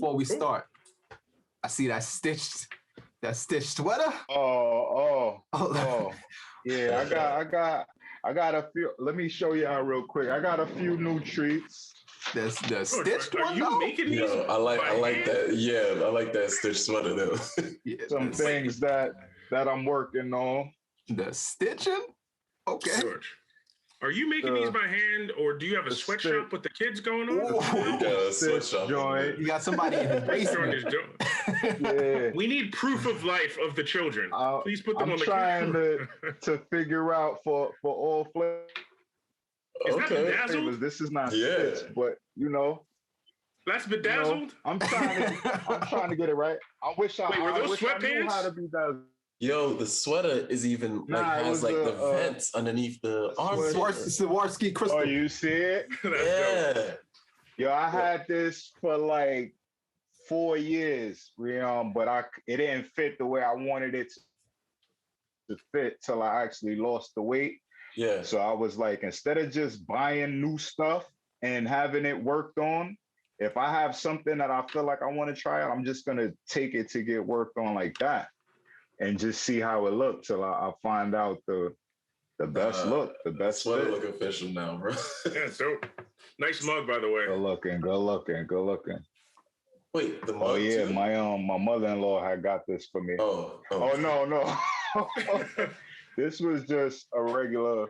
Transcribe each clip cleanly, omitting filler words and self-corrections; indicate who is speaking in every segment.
Speaker 1: before we start, I see that stitched sweater.
Speaker 2: Oh. Yeah, I got a few. Let me show y'all real quick. I got a few new treats.
Speaker 1: The stitched
Speaker 3: Are
Speaker 1: one,
Speaker 3: you
Speaker 1: though?
Speaker 3: making these?
Speaker 4: I like that. Yeah, I like that stitched sweater though.
Speaker 1: Yeah,
Speaker 2: Some things that I'm working on.
Speaker 1: the stitching. Okay.
Speaker 3: George, are you making these by hand, or do you have a sweatshop with the kids going on?
Speaker 4: Yeah, sweatshop
Speaker 2: joint.
Speaker 1: You got somebody in the basement.
Speaker 2: Yeah.
Speaker 3: We need proof of life of the children. Please put them
Speaker 2: I'm
Speaker 3: on the
Speaker 2: trying
Speaker 3: camera.
Speaker 2: to figure out for all flavors.
Speaker 3: Is that bedazzled?
Speaker 2: This is not
Speaker 4: Yeah.
Speaker 2: stitched, but
Speaker 3: That's bedazzled?
Speaker 2: I'm trying to get it right. I wish I
Speaker 3: Were those
Speaker 2: I knew
Speaker 3: sweatpants?
Speaker 2: how to be that.
Speaker 4: Yo, the sweater is even has the vents underneath the arm.
Speaker 1: Swarovski crystal.
Speaker 2: Oh, you see it?
Speaker 4: Yeah.
Speaker 2: Yo, I had this for like 4 years, but it didn't fit the way I wanted it to fit till I actually lost the weight.
Speaker 4: Yeah.
Speaker 2: So I was like, instead of just buying new stuff and having it worked on, if I have something that I feel like I want to try out, I'm just gonna take it to get worked on like that, and just see how it looks till I find out the best look, the best
Speaker 4: sweater
Speaker 2: fit.
Speaker 4: look official now, bro.
Speaker 3: Yeah, so nice mug, by the way.
Speaker 2: Good looking.
Speaker 4: Wait, the mug.
Speaker 2: Oh yeah,
Speaker 4: too?
Speaker 2: my mother-in-law had got this for me.
Speaker 4: Oh
Speaker 2: No. This was just a regular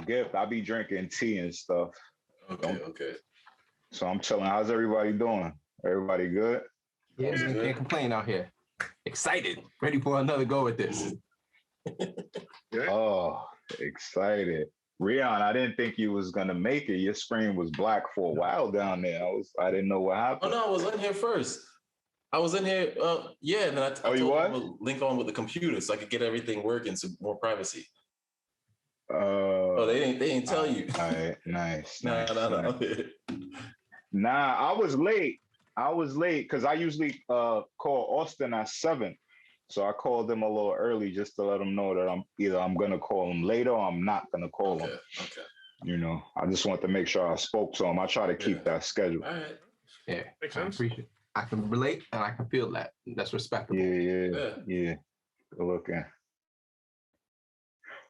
Speaker 2: gift. I be drinking tea and stuff.
Speaker 4: Okay.
Speaker 2: So I'm chilling. How's everybody doing? Everybody good?
Speaker 1: Yeah, you can't complain out here. Excited, ready for another go at this.
Speaker 3: Yeah.
Speaker 2: Oh, excited. Rion, I didn't think you was gonna make it. Your screen was black for a while down there. I didn't know what
Speaker 4: Oh
Speaker 2: happened.
Speaker 4: no, I was in here first. I was in here. Yeah, and then I told
Speaker 2: you what?
Speaker 4: them to link on with the computer so I could get everything working, so more privacy. They didn't tell you.
Speaker 2: All right, nice.
Speaker 4: No.
Speaker 2: Nah, I was late because I usually call Austin at 7. So I called them a little early just to let them know that I'm gonna call them later or I'm not gonna call them.
Speaker 4: Okay.
Speaker 2: I just want to make sure I spoke to them. I try to keep that schedule.
Speaker 4: All right.
Speaker 1: Yeah,
Speaker 3: Makes
Speaker 1: I
Speaker 3: sense.
Speaker 1: appreciate it. I can relate and I can feel that. That's respectable.
Speaker 2: Yeah. Good looking.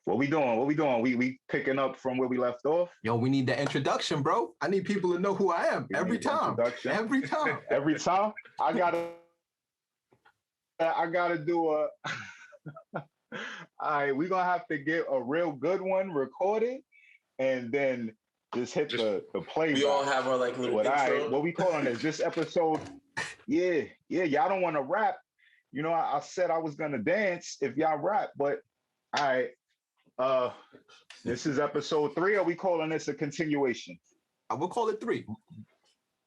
Speaker 2: What we doing? We picking up from where we left off?
Speaker 1: Yo, we need the introduction, bro. I need people to know who I am every time. Every time.
Speaker 2: Every time? I gotta do a all right, we're gonna have to get a real good one recorded and then just hit the play.
Speaker 4: We all have our little intro.
Speaker 2: What we calling this episode? Yeah, y'all don't want to rap. I said I was gonna dance if y'all rap, but all right. This is episode 3. Are we calling this a continuation?
Speaker 1: I will call it 3.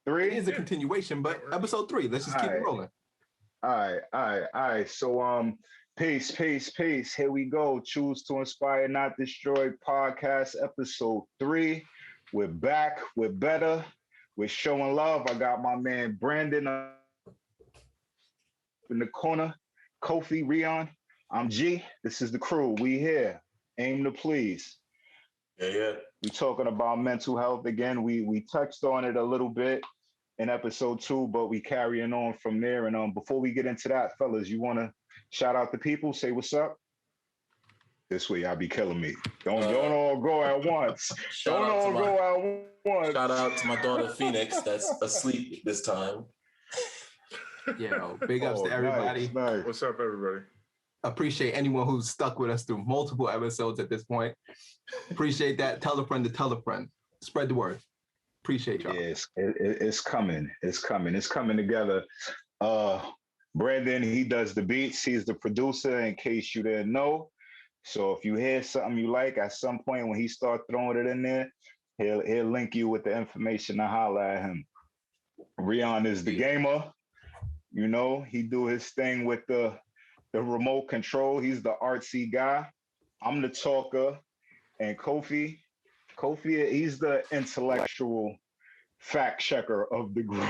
Speaker 2: 3?
Speaker 1: It is a continuation, but episode 3. Let's just keep it rolling.
Speaker 2: All right. So peace. Here we go. Choose to Inspire, Not Destroy podcast, episode 3. We're back. We're better. We're showing love. I got my man Brandon in the corner. Kofi, Rion. I'm G. This is the crew. We here. Aim to please.
Speaker 4: Yeah.
Speaker 2: We're talking about mental health again. We touched on it a little bit in episode 2, but we carrying on from there. And before we get into that, fellas, you want to shout out the people? Say what's up. This way, y'all be killing me. Don't all go at once. Don't all go at once.
Speaker 4: Shout out to my daughter Phoenix, that's asleep this time.
Speaker 1: Yeah, big ups to everybody.
Speaker 2: Nice.
Speaker 3: What's up, everybody?
Speaker 1: Appreciate anyone who's stuck with us through multiple episodes at this point. Appreciate that. Tell a friend to tell a friend. Spread the word. Appreciate y'all.
Speaker 2: Yeah, it's coming. It's coming together. Brandon, he does the beats. He's the producer, in case you didn't know. So if you hear something you like, at some point when he start throwing it in there, he'll link you with the information to holler at him. Rion is the gamer. He do his thing with the remote control. He's the artsy guy. I'm the talker. And Kofi, he's the intellectual fact checker of the group.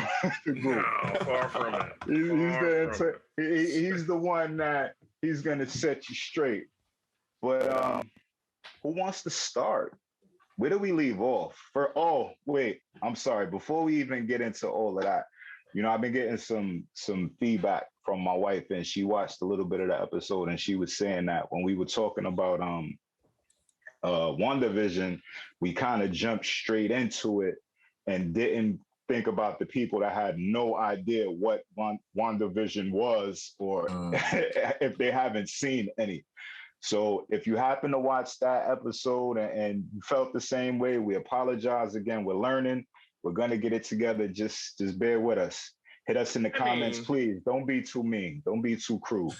Speaker 3: No, far from it.
Speaker 2: He's the one that he's gonna set you straight. But who wants to start? where do we leave off? Wait, I'm sorry. Before we even get into all of that, I've been getting some feedback from my wife, and she watched a little bit of the episode, and she was saying that when we were talking about WandaVision, we kind of jumped straight into it and didn't think about the people that had no idea what WandaVision was, or if they haven't seen any. So if you happen to watch that episode and you felt the same way, we apologize again. We're learning. We're going to get it together. Just bear with us. Hit us in the comments, please. Don't be too mean. Don't be too cruel.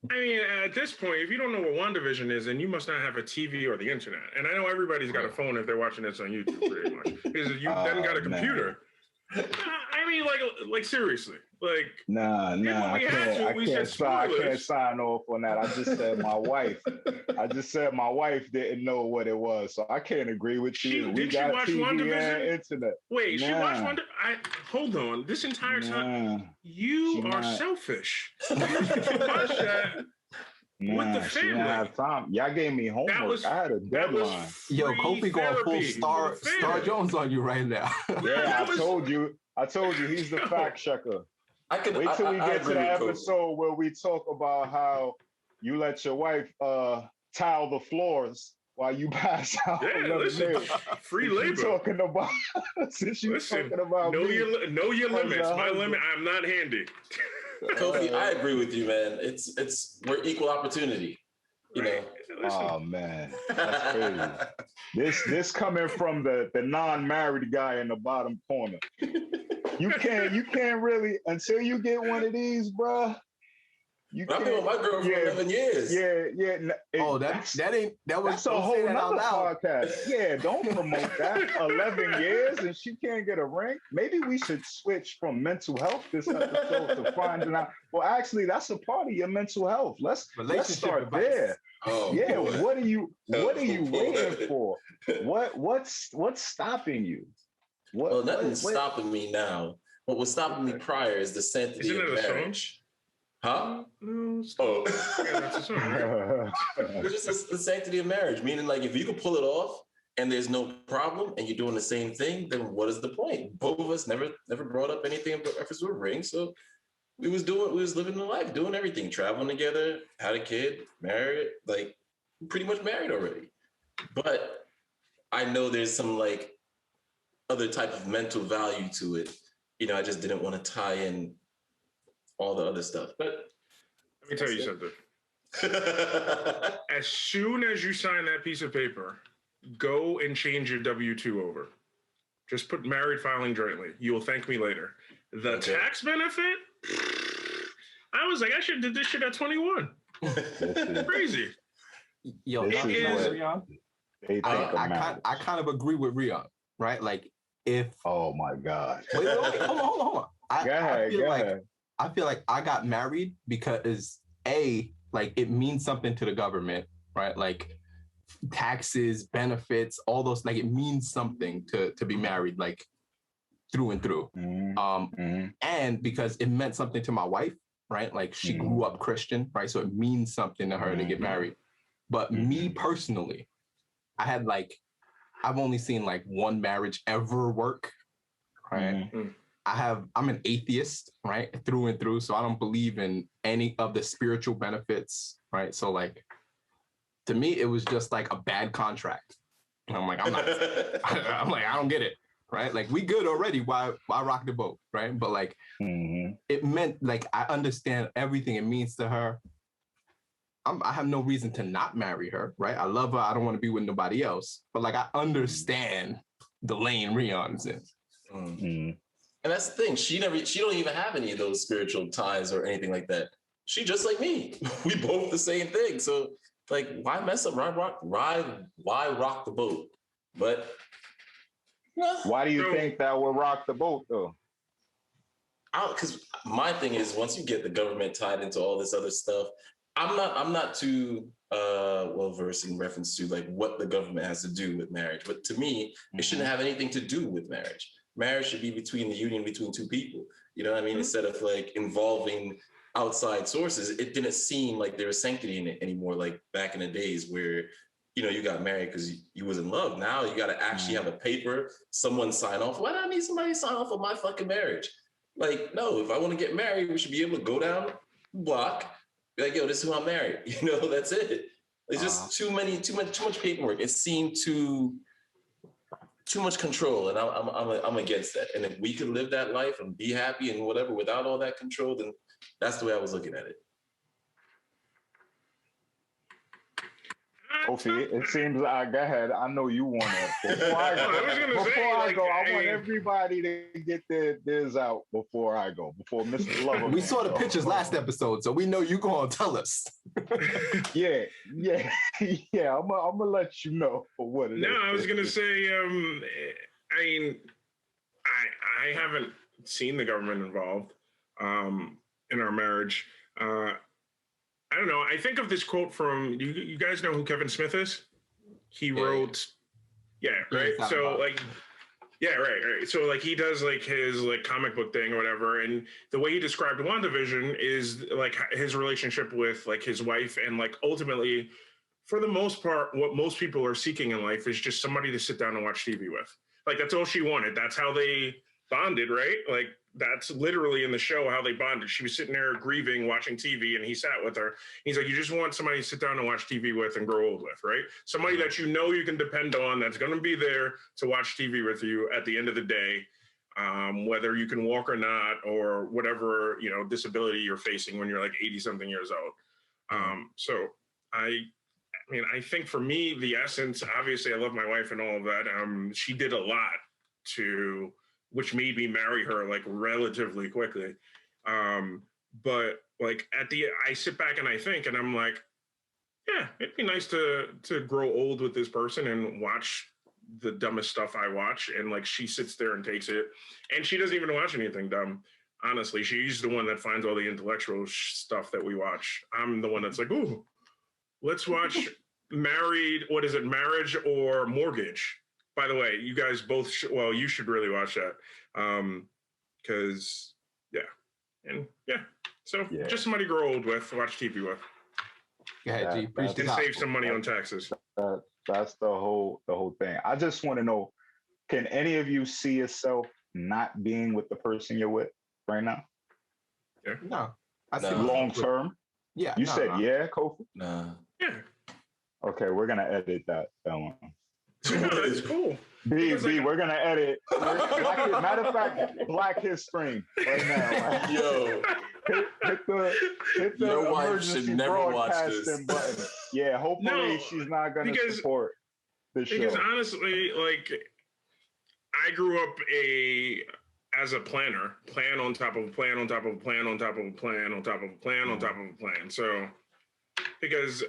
Speaker 3: I mean, at this point, if you don't know what WandaVision is, then you must not have a TV or the internet. And I know everybody's got a phone if they're watching this on YouTube, pretty much, because you haven't got a computer. I mean, like seriously, like
Speaker 2: I can't sign off on that. I just said my wife didn't know what it was, so I can't agree with you.
Speaker 3: Did she watch WandaVision?
Speaker 2: Internet.
Speaker 3: Wait, she watched Wanda? Hold on. This entire time, you are selfish. You watched that with the family.
Speaker 2: Have time. Y'all gave me homework. I had a deadline.
Speaker 1: Yo, Kofi going full Star Jones on you right now.
Speaker 2: Yeah, I told you he's the fact checker. Wait till we get to the episode where we talk about how you let your wife tile the floors while you pass out.
Speaker 3: Yeah, listen, free labor.
Speaker 2: Talking about
Speaker 3: know your limits. My limit. I'm not handy.
Speaker 4: Kofi, I agree with you, man. We're equal opportunity. You know.
Speaker 2: Oh man, that's crazy. This coming from the non-married guy in the bottom corner. You can't really, until you get one of these, bruh.
Speaker 4: I've been with my girl for 11 years.
Speaker 2: Yeah. That's a whole nother podcast. Yeah, don't promote that. 11 years and she can't get a ring. Maybe we should switch from mental health this episode to finding out. Well, actually, that's a part of your mental health. Let's start there.
Speaker 4: Oh,
Speaker 2: yeah.
Speaker 4: boy.
Speaker 2: What are you waiting for? What's stopping you?
Speaker 4: Well, nothing's stopping me now. What was stopping me prior is the sanctity of marriage. Huh? Oh. It's just the sanctity of marriage, meaning like if you can pull it off and there's no problem and you're doing the same thing, then what is the point? Both of us never brought up anything in reference to a ring, so we was living the life, doing everything, traveling together, had a kid, married, like pretty much married already. But I know there's some like other type of mental value to it. I just didn't want to tie in all the other stuff. But
Speaker 3: let me tell you something. As soon as you sign that piece of paper, go and change your W-2 over. Just put married filing jointly. You will thank me later. The tax benefit? I was like, I should have did this shit at 21. Crazy.
Speaker 1: Yo, I kind of agree with Rion, right? Like if
Speaker 2: oh my God.
Speaker 1: Wait, hold on. I feel like I got married because like it means something to the government, right? Like taxes, benefits, all those, like it means something to be married, like through and through. And because it meant something to my wife, right? Like she grew up Christian, right? So it means something to her to get married. But me personally, I've only seen like one marriage ever work, right? I'm an atheist, right? Through and through. So I don't believe in any of the spiritual benefits, right? So like, to me, it was just like a bad contract. And I'm like, I don't get it, right? Like we good already. Why rock the boat, right? But like, it meant like, I understand everything it means to her. I have no reason to not marry her, right? I love her. I don't want to be with nobody else. But like, I understand the lane Rion's in.
Speaker 4: And that's the thing. She don't even have any of those spiritual ties or anything like that. She just like me. We both the same thing. So like, why mess up? Why rock the boat? But
Speaker 2: why do you think that will rock the boat though?
Speaker 4: Because my thing is, once you get the government tied into all this other stuff, I'm not too well versed in reference to like what the government has to do with marriage. But to me, it shouldn't have anything to do with marriage. Marriage should be between the union between two people. You know what I mean? Instead of like involving outside sources, it didn't seem like there was sanctity in it anymore. Like back in the days where you got married because you was in love. Now you got to actually have a paper, someone sign off. Why do I need somebody to sign off on my fucking marriage? Like, no, if I want to get married, we should be able to go down the block, be like, yo, this is who I'm married. That's it. It's just too much paperwork. It seemed too much control, and I'm against that. And if we could live that life and be happy and whatever without all that control, then that's the way I was looking at it.
Speaker 2: Kofi, it seems like, go ahead. I know you want to. Before I go, I want everybody to get theirs out before I go. Before Mr. Lover.
Speaker 1: We saw the pictures last episode, so we know you gonna tell us.
Speaker 2: yeah. I'm gonna let you know for what it is.
Speaker 3: No, I was gonna say. I mean, I haven't seen the government involved in our marriage. I don't know. I think of this quote from you guys know who Kevin Smith is? He wrote, right. So like, right. So like he does like his like comic book thing or whatever, and the way he described WandaVision is like his relationship with like his wife, and like ultimately, for the most part, what most people are seeking in life is just somebody to sit down and watch TV with. Like that's all she wanted. That's how they bonded, right? Like that's literally in the show how they bonded. She was sitting there grieving, watching TV, and he sat with her. He's like, you just want somebody to sit down and watch TV with and grow old with, right? Somebody that you know you can depend on, that's going to be there to watch TV with you at the end of the day, whether you can walk or not, or whatever, disability you're facing when you're like 80-something years old. So I mean, I think for me, the essence, obviously I love my wife and all of that. She did a lot which made me marry her like relatively quickly. But like I sit back and I think, and I'm like, yeah, it'd be nice to grow old with this person and watch the dumbest stuff I watch. And like, she sits there and takes it, and she doesn't even watch anything dumb. Honestly, she's the one that finds all the intellectual stuff that we watch. I'm the one that's like, ooh, let's watch Married or Mortgage. By the way, you guys both you should really watch that. Because just somebody grow old with, watch TV with.
Speaker 1: Go ahead, G.
Speaker 3: And save some money on taxes.
Speaker 2: That's the whole thing. I just want to know, can any of you see yourself not being with the person you're with right now?
Speaker 3: Yeah.
Speaker 1: No. I see
Speaker 2: long term?
Speaker 1: Yeah.
Speaker 2: You said yeah, Kofi?
Speaker 4: Nah.
Speaker 3: Yeah.
Speaker 2: Okay, we're gonna edit that one.
Speaker 3: That's cool.
Speaker 2: B, we're gonna edit. Matter of fact, Black History right now.
Speaker 4: Yo,
Speaker 2: hit the
Speaker 4: your wife should never watch this
Speaker 2: button. Yeah, hopefully she's not gonna support the show.
Speaker 3: Because honestly, like I grew up as a planner, plan on top of a plan on top of a plan on top of a plan on top of a plan on top of a plan. So because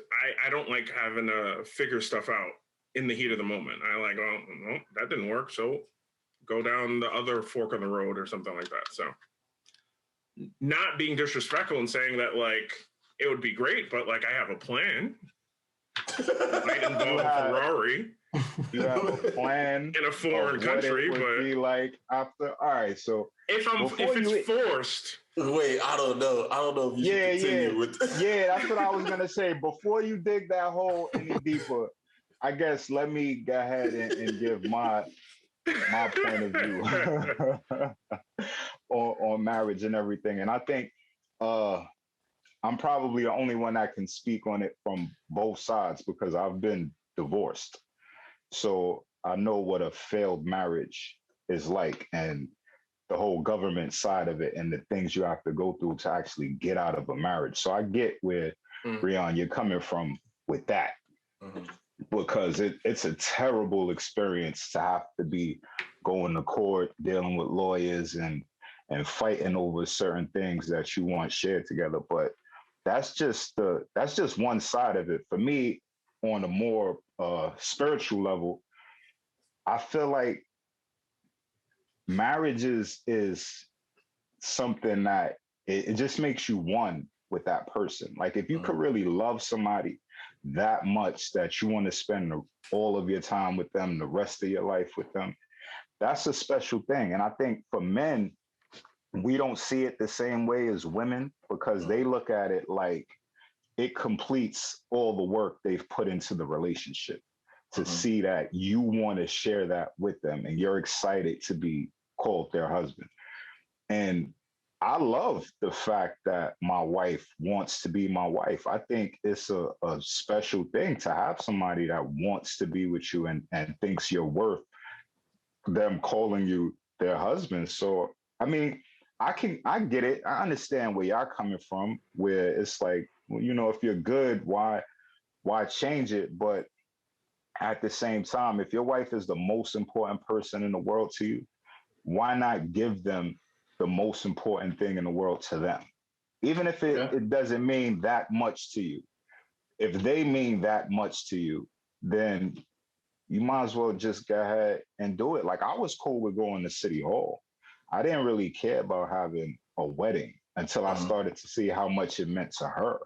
Speaker 3: I don't like having to figure stuff out in the heat of the moment. I like, oh, no, that didn't work. So go down the other fork of the road or something like that. So not being disrespectful and saying that like, it would be great, but like I have a plan. It might involve a Ferrari.
Speaker 2: You have a plan
Speaker 3: in a foreign country, but
Speaker 2: be like after. All right, so
Speaker 3: if it's forced.
Speaker 4: Wait, I don't know if you should continue with that.
Speaker 2: Yeah, that's what I was gonna say. Before you dig that hole any deeper, I guess let me go ahead and give my point of view on marriage and everything. And I think I'm probably the only one that can speak on it from both sides because I've been divorced. So I know what a failed marriage is like and the whole government side of it and the things you have to go through to actually get out of a marriage. So I get where, Rion, you're coming from with that. Mm-hmm. Because it's a terrible experience to have to be going to court, dealing with lawyers and fighting over certain things that you want shared together. But that's just one side of it. For me, on a more spiritual level, I feel like marriage is something that it just makes you one with that person. Like if you could really love somebody that much that you want to spend all of your time with them, the rest of your life with them, that's a special thing. And I think for men, we don't see it the same way as women because they look at it like it completes all the work they've put into the relationship to see that you want to share that with them and you're excited to be called their husband. And I love the fact that my wife wants to be my wife. I think it's a special thing to have somebody that wants to be with you and thinks you're worth them calling you their husband. So, I mean, I get it. I understand where y'all coming from, where it's like, you know, if you're good, why change it? But at the same time, if your wife is the most important person in the world to you, why not give them the most important thing in the world to them? Even if it doesn't mean that much to you. If they mean that much to you, then you might as well just go ahead and do it. Like, I was cool with going to City Hall. I didn't really care about having a wedding until I started to see how much it meant to her.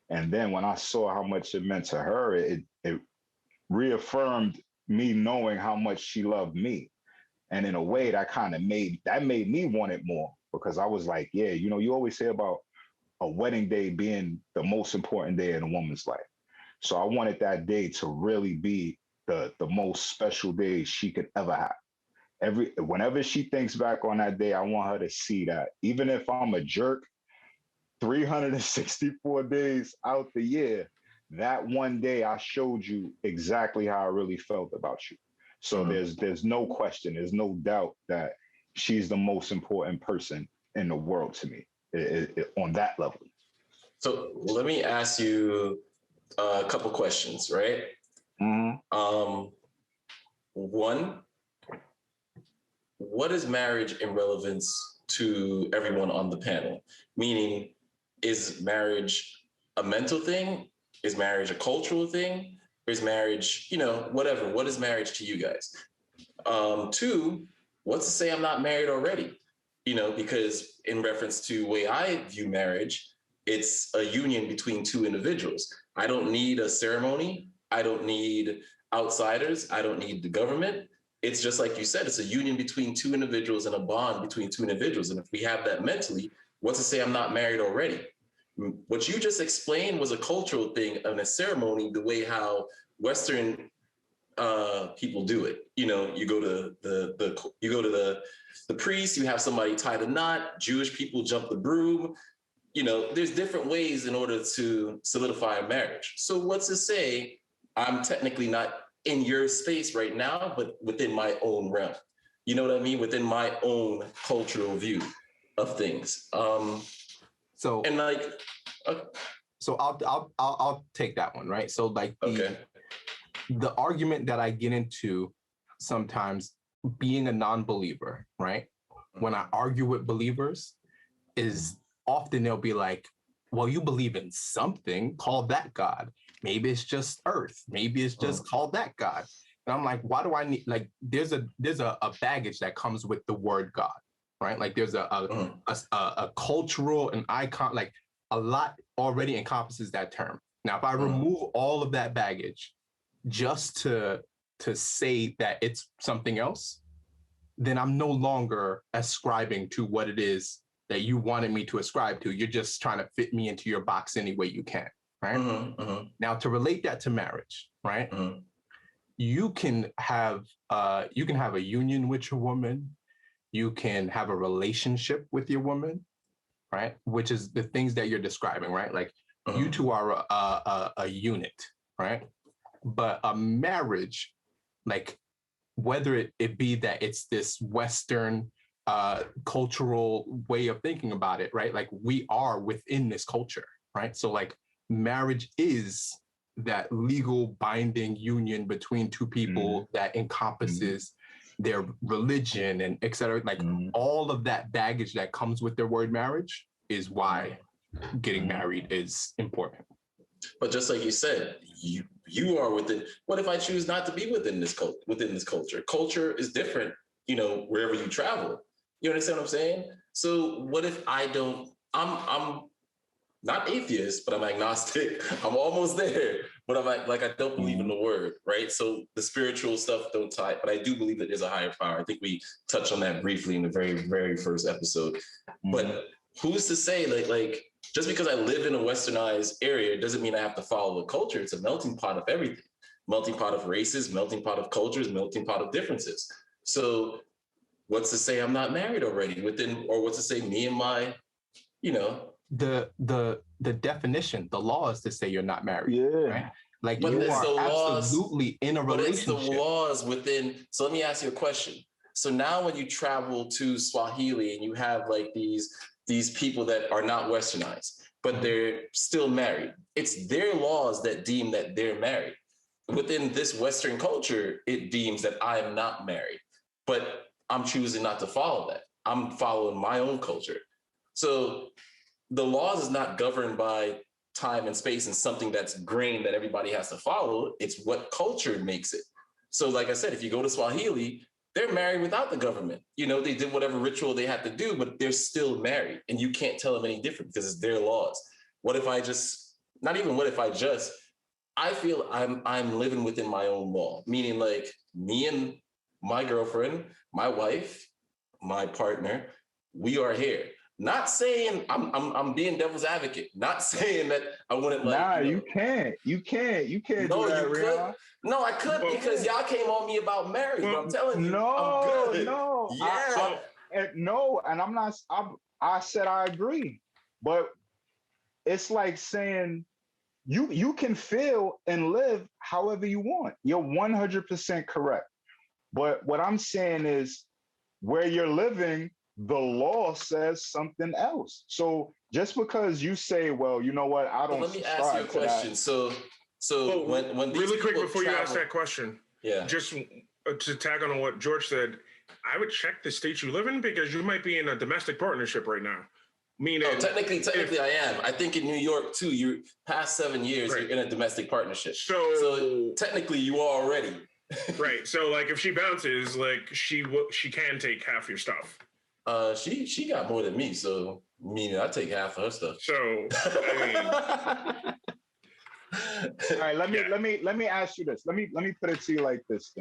Speaker 2: And then when I saw how much it meant to her, it reaffirmed me knowing how much she loved me. And in a way, that made me want it more, because I was like, yeah, you know, you always say about a wedding day being the most important day in a woman's life. So I wanted that day to really be the most special day she could ever have. Whenever she thinks back on that day, I want her to see that even if I'm a jerk 364 days out the year, that one day I showed you exactly how I really felt about you. So there's no question, there's no doubt that she's the most important person in the world to me on that level.
Speaker 4: So let me ask you a couple questions, right? One, what is marriage in relevance to everyone on the panel? Meaning, is marriage a mental thing? Is marriage a cultural thing? Or is marriage, you know, whatever? What is marriage to you guys? Two, what's to say I'm not married already? You know, because in reference to the way I view marriage, it's a union between two individuals. I don't need a ceremony. I don't need outsiders. I don't need the government. It's just like you said, it's a union between two individuals and a bond between two individuals. And if we have that mentally, what's to say I'm not married already? What you just explained was a cultural thing and a ceremony, the way how Western people do it. You know, you go to the priest, you have somebody tie the knot, Jewish people jump the broom. You know, there's different ways in order to solidify a marriage. So what's to say I'm technically not in your space right now, but within my own realm? You know what I mean? Within my own cultural view of things. So
Speaker 1: I'll take that one, right? So like the argument that I get into sometimes, being a non-believer, right? When I argue with believers, is often they'll be like, well, you believe in something, call that God. Maybe it's just earth. Maybe it's just call that God. And I'm like, why do I need, like, there's a baggage that comes with the word God, right? Like there's a cultural and icon, like a lot already encompasses that term. Now, if I remove all of that baggage just to say that it's something else, then I'm no longer ascribing to what it is that you wanted me to ascribe to. You're just trying to fit me into your box any way you can, right? Now, to relate that to marriage, right? You can have a union with your woman. You can have a relationship with your woman, right? Which is the things that you're describing, right? Like you two are a unit, right? But a marriage, like whether it be that it's this Western cultural way of thinking about it, right? Like we are within this culture, right? So like marriage is that legal binding union between two people that encompasses their religion and et cetera. Like all of that baggage that comes with their word marriage is why getting married is important.
Speaker 4: But just like you said, you are within. What if I choose not to be within this culture? Culture is different, you know, wherever you travel. You understand what I'm saying? So what if I don't? I'm not atheist, but I'm agnostic. I'm almost there, but I'm like I don't believe in the word, right? So the spiritual stuff don't tie, but I do believe that there's a higher power. I think we touched on that briefly in the very, very first episode. But who's to say like Just because I live in a westernized area doesn't mean I have to follow the culture. It's a melting pot of everything. Melting pot of races, melting pot of cultures, melting pot of differences. So what's to say I'm not married already or what's to say me and my,
Speaker 1: the definition, the law is to say you're not married.
Speaker 2: Yeah.
Speaker 1: Right? Like
Speaker 4: but
Speaker 1: you are absolutely in a relationship.
Speaker 4: But it's the laws within. So let me ask you a question. So now when you travel to Swahili and you have like these people that are not westernized, but they're still married, it's their laws that deem that they're married. Within this Western culture, it deems that I am not married, but I'm choosing not to follow that. I'm following my own culture. So the laws is not governed by time and space and something that's grain that everybody has to follow. It's what culture makes it. So like I said, if you go to Swahili, they're married without the government. They did whatever ritual they had to do, but they're still married. And you can't tell them any different because it's their laws. I feel I'm living within my own law, meaning like me and my girlfriend, my wife, my partner, we are here. Not saying I'm being devil's advocate. Not saying that I wouldn't like.
Speaker 2: Nah, you can't. You can't
Speaker 4: No,
Speaker 2: do that,
Speaker 4: you could. No, I could because y'all came on me about marriage. But I'm telling you, I'm good.
Speaker 2: No,
Speaker 4: yeah,
Speaker 2: no, and I'm not. I said I agree, but it's like saying you can feel and live however you want. You're 100% correct. But what I'm saying is, where you're living, the law says something else. So just because you say, well, you know what, I don't.
Speaker 4: Let me ask you a question. So when these
Speaker 3: really quick before
Speaker 4: travel,
Speaker 3: you ask that question, just to tag on what George said, I would check the state you live in because you might be in a domestic partnership right now. Meaning,
Speaker 4: technically, I am. I think in New York too. You past 7 years, right. You're in a domestic partnership. So technically, you are already.
Speaker 3: Right. So like, if she bounces, like she can take half your stuff.
Speaker 4: She got more than me, so meaning I take half of her stuff.
Speaker 3: So I mean,
Speaker 2: all right. Let me ask you this. Let me put it to you like this.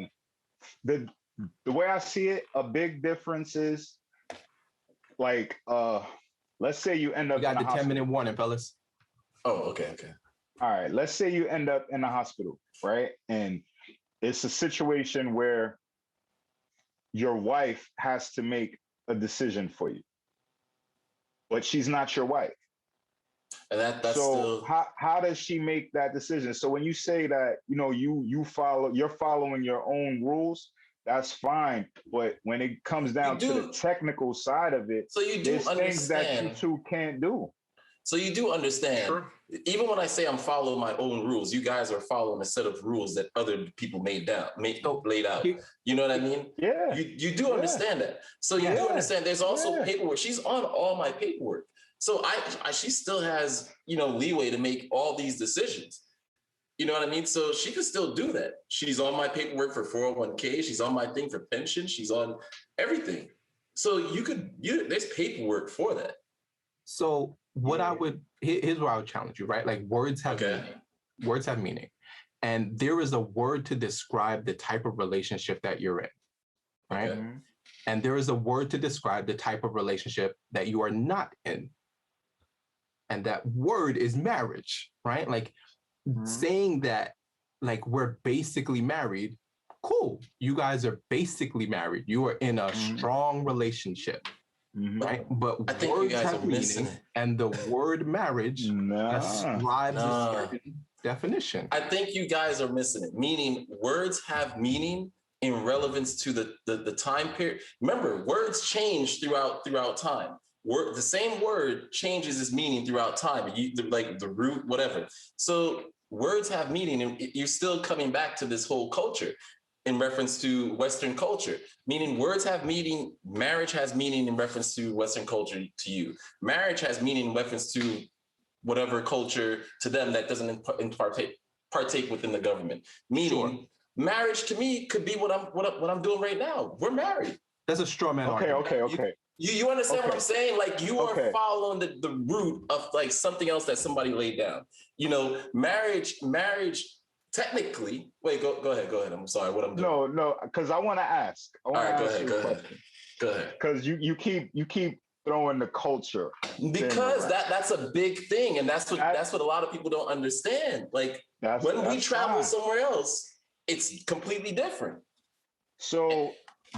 Speaker 2: Then the way I see it, a big difference is like let's say you end up.
Speaker 1: You got
Speaker 2: in
Speaker 1: the 10-minute warning, fellas.
Speaker 4: Oh, okay.
Speaker 2: All right. Let's say you end up in a hospital, right? And it's a situation where your wife has to make a decision for you, but she's not your wife.
Speaker 4: And that's
Speaker 2: so still... how does she make that decision? So when you say that, you're following your own rules, that's fine. But when it comes down to the technical side of it,
Speaker 4: so you do
Speaker 2: there's things that you two can't do.
Speaker 4: So you do understand, sure. Even when I say I'm following my own rules, you guys are following a set of rules that other people laid out. You know what I mean?
Speaker 2: Yeah.
Speaker 4: You do understand that. So you do understand there's also paperwork. She's on all my paperwork. So she still has, leeway to make all these decisions. You know what I mean? So she could still do that. She's on my paperwork for 401k. She's on my thing for pension. She's on everything. So there's paperwork for that.
Speaker 1: So here's where I would challenge you, right? Like words have meaning. Words have meaning. And there is a word to describe the type of relationship that you're in, right? Okay. And there is a word to describe the type of relationship that you are not in. And that word is marriage, right? Like saying that, like, we're basically married, cool. You guys are basically married. You are in a strong relationship. Right, but I think words have meaning, and the word marriage describes a certain definition.
Speaker 4: I think you guys are missing it. Meaning, words have meaning in relevance to the time period. Remember, words change throughout time. The same word changes its meaning throughout time. Like the root, whatever. So words have meaning, and you're still coming back to this whole culture. In reference to Western culture, meaning words have meaning, marriage has meaning in reference to Western culture to you. Marriage has meaning in reference to whatever culture to them that doesn't partake within the government. Meaning, marriage to me could be what I'm doing right now. We're married.
Speaker 1: That's a straw man.
Speaker 2: Okay.
Speaker 4: You understand what I'm saying? Like you are following the root of like something else that somebody laid down. Marriage. Technically, wait, go ahead. I'm sorry, what I'm doing.
Speaker 2: No, because I want to ask.
Speaker 4: All right, go ahead. Go ahead.
Speaker 2: Because you keep throwing the culture?
Speaker 4: Because that's a big thing, and that's what a lot of people don't understand. Like when we travel somewhere else, it's completely different.
Speaker 2: So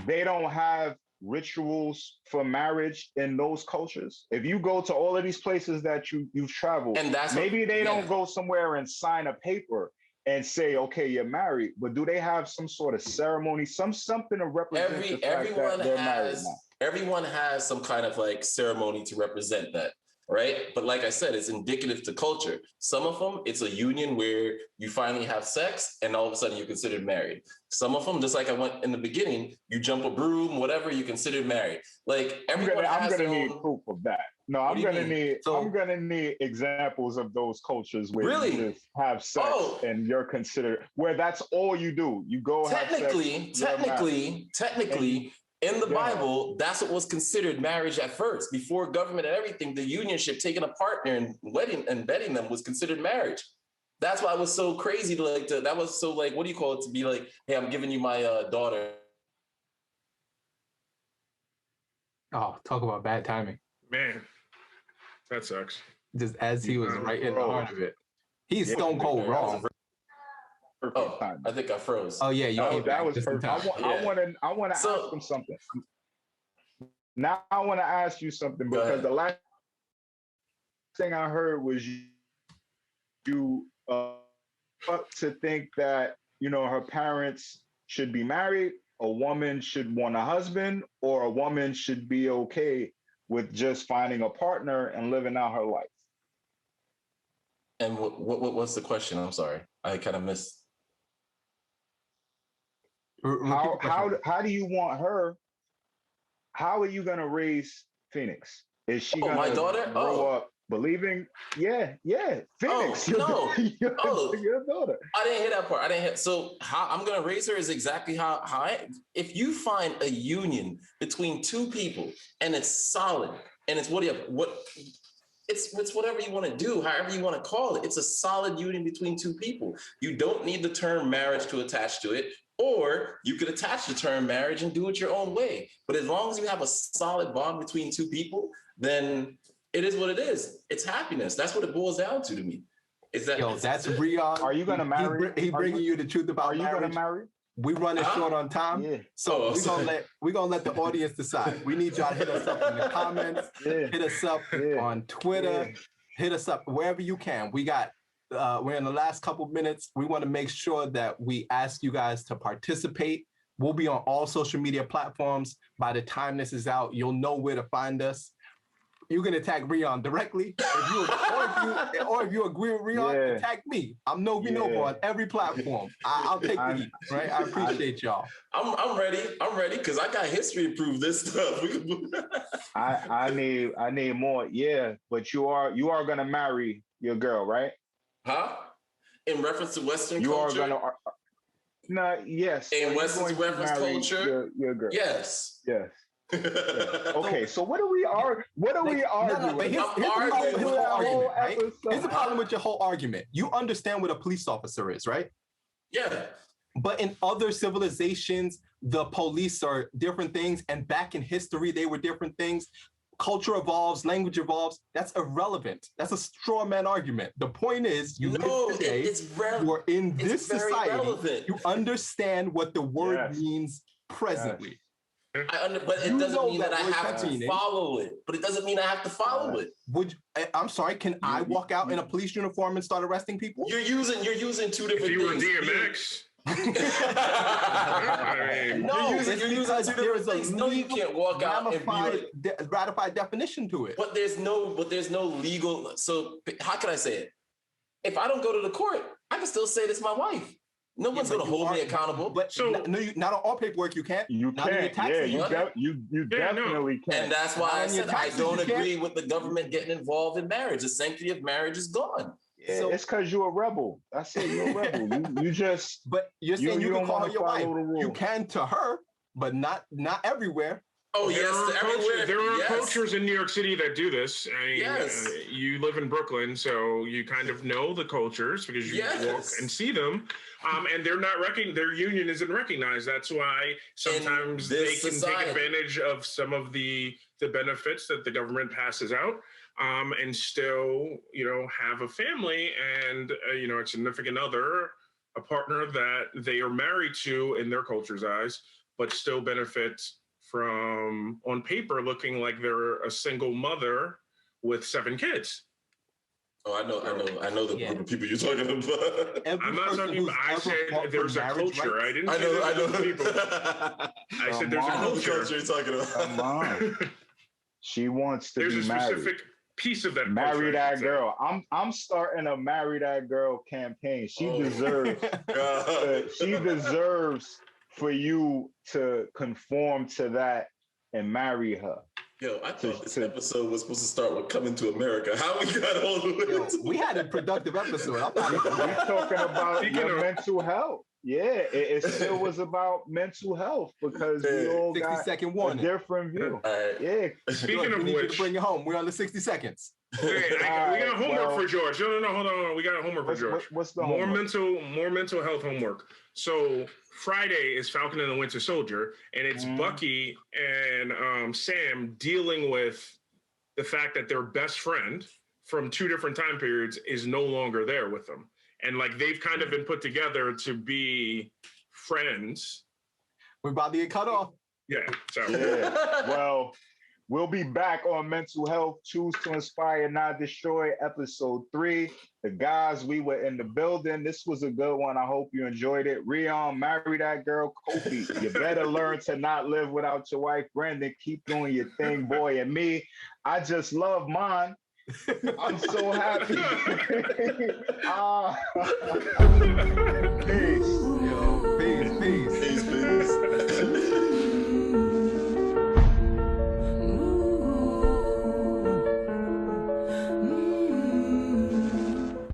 Speaker 2: they don't have rituals for marriage in those cultures. If you go to all of these places that you've traveled,
Speaker 4: and that's
Speaker 2: maybe they don't go somewhere and sign a paper and say, okay, you're married, but do they have some sort of ceremony, something to represent the fact that they're married now?
Speaker 4: Everyone has some kind of like ceremony to represent that, right? But like I said, it's indicative to culture. Some of them, it's a union where you finally have sex and all of a sudden you're considered married. Some of them, just like I went in the beginning, you jump a broom, whatever, you're considered married. Like everyone
Speaker 2: I'm gonna need proof of that. No, I'm gonna need examples of those cultures where you just have sex and you're considered, where that's all you do. You go
Speaker 4: technically, in the Bible, that's what was considered marriage at first. Before government and everything, the unionship, taking a partner and wedding and betting them was considered marriage. That's why it was so crazy that was so like, what do you call it? To be like, hey, I'm giving you my daughter.
Speaker 1: Oh, talk about bad timing.
Speaker 3: Man, that sucks.
Speaker 1: Just as he was right in the heart of it. He's stone cold wrong.
Speaker 4: I think I froze.
Speaker 1: Oh yeah,
Speaker 2: that was perfect. I want to ask him something. Now I want to ask you something because the last thing I heard was you to think that her parents should be married, a woman should want a husband, or a woman should be okay with just finding a partner and living out her life.
Speaker 4: And what's the question? I'm sorry, I kind of missed.
Speaker 2: How do you want her? How are you gonna raise Phoenix? Is she gonna
Speaker 4: my daughter
Speaker 2: grow up believing? Yeah, Phoenix.
Speaker 4: Your
Speaker 2: daughter.
Speaker 4: I didn't hear that part. So how I'm gonna raise her is exactly how if you find a union between two people and it's solid and it's it's whatever you want to do, however you want to call it. It's a solid union between two people. You don't need the term marriage to attach to it. Or you could attach the term marriage and do it your own way. But as long as you have a solid bond between two people, then it is what it is. It's happiness. That's what it boils down to me. Is that
Speaker 1: that's Rion.
Speaker 2: Are you gonna marry?
Speaker 1: He bringing you the truth about marriage. Are you
Speaker 2: gonna marry?
Speaker 1: We running short on time, so we're gonna let the audience decide. We need y'all to hit us up in the comments, hit us up on Twitter, hit us up wherever you can. We're in the last couple of minutes. We want to make sure that we ask you guys to participate. We'll be on all social media platforms. By the time this is out, you'll know where to find us. You can attack Rion directly. Or if you agree with Rion, attack me. I'm Novi Nova on every platform. I'll take the heat, right? I appreciate y'all.
Speaker 4: I'm ready. I'm ready because I got history to prove this stuff.
Speaker 2: I need more. Yeah, but you are gonna marry your girl, right?
Speaker 4: Huh? In reference to Western
Speaker 2: you
Speaker 4: culture?
Speaker 2: You are gonna. No, yes.
Speaker 4: In Western reference culture?
Speaker 2: Your girl.
Speaker 4: Yes.
Speaker 2: Yes. Okay, so what are we arguing?
Speaker 1: Here's the problem with your whole argument. You understand what a police officer is, right?
Speaker 4: Yeah.
Speaker 1: But in other civilizations, the police are different things, and back in history, they were different things. Culture evolves, language evolves. That's irrelevant. That's a straw man argument. The point is, you are in this society. Relevant. You understand what the word means presently.
Speaker 4: Yes. But it doesn't mean that I have to follow it. But it doesn't mean I have to follow it.
Speaker 1: I'm sorry. Can I walk out in a police uniform and start arresting people?
Speaker 4: You're using two different things.
Speaker 3: If you were DMX.
Speaker 4: You're using things. No, you can't walk out and be like,
Speaker 1: ratified definition to it.
Speaker 4: But there's no legal. So how can I say it? If I don't go to the court, I can still say this is my wife. No one's going to hold me accountable.
Speaker 1: But not on all paperwork you can't.
Speaker 2: You can't. You definitely can.
Speaker 4: And that's why I said I don't agree with the government getting involved in marriage. The sanctity of marriage is gone.
Speaker 2: Yeah, so, it's because you're a rebel. I say you're a rebel. You just.
Speaker 1: But you're saying you can call her your wife. You can to her, but not everywhere.
Speaker 3: Oh, there are cultures in New York City that do this. I mean, you live in Brooklyn, so you kind of know the cultures because you walk and see them. And they're not their union isn't recognized. That's why sometimes they can take advantage of some of the the benefits that the government passes out, and still, have a family and, a significant other, a partner that they are married to in their culture's eyes, but still benefit from, on paper, looking like they're a single mother with 7 kids.
Speaker 4: Oh, I know the group of people you're talking about.
Speaker 3: I'm not talking about. I said there's a culture. Rights? I didn't. I know people. I said there's a culture.
Speaker 4: You're talking about.
Speaker 2: Come on. She wants to be married. There's a specific
Speaker 3: piece of that.
Speaker 2: Marry that girl. I'm starting a marry that girl campaign. She deserves. She deserves for you to conform to that and marry her.
Speaker 4: Yo, I thought this episode was supposed to start with Coming to America. How we got all the way?
Speaker 1: We had a productive episode.
Speaker 2: We're talking about your mental health. Yeah, it still was about mental health because we all got a different view. Yeah.
Speaker 3: Speaking of which,
Speaker 1: bring it home. We're on the 60 seconds.
Speaker 3: We got homework for George. No, hold on. We got homework for George.
Speaker 2: What's the
Speaker 3: more mental health homework? So Friday is Falcon and the Winter Soldier, and it's Bucky and Sam dealing with the fact that their best friend from 2 different time periods is no longer there with them. And like they've kind of been put together to be friends.
Speaker 1: We're about to get cut off.
Speaker 3: Yeah. So
Speaker 2: well, we'll be back on Mental Health, Choose to Inspire, Not Destroy, episode 3. The guys, we were in the building. This was a good one. I hope you enjoyed it. Rion, marry that girl, Kofi. You better learn to not live without your wife. Brandon, keep doing your thing, boy. And me, I just love mine. I'm so happy. Peace.
Speaker 1: Yo, peace.
Speaker 5: Ooh.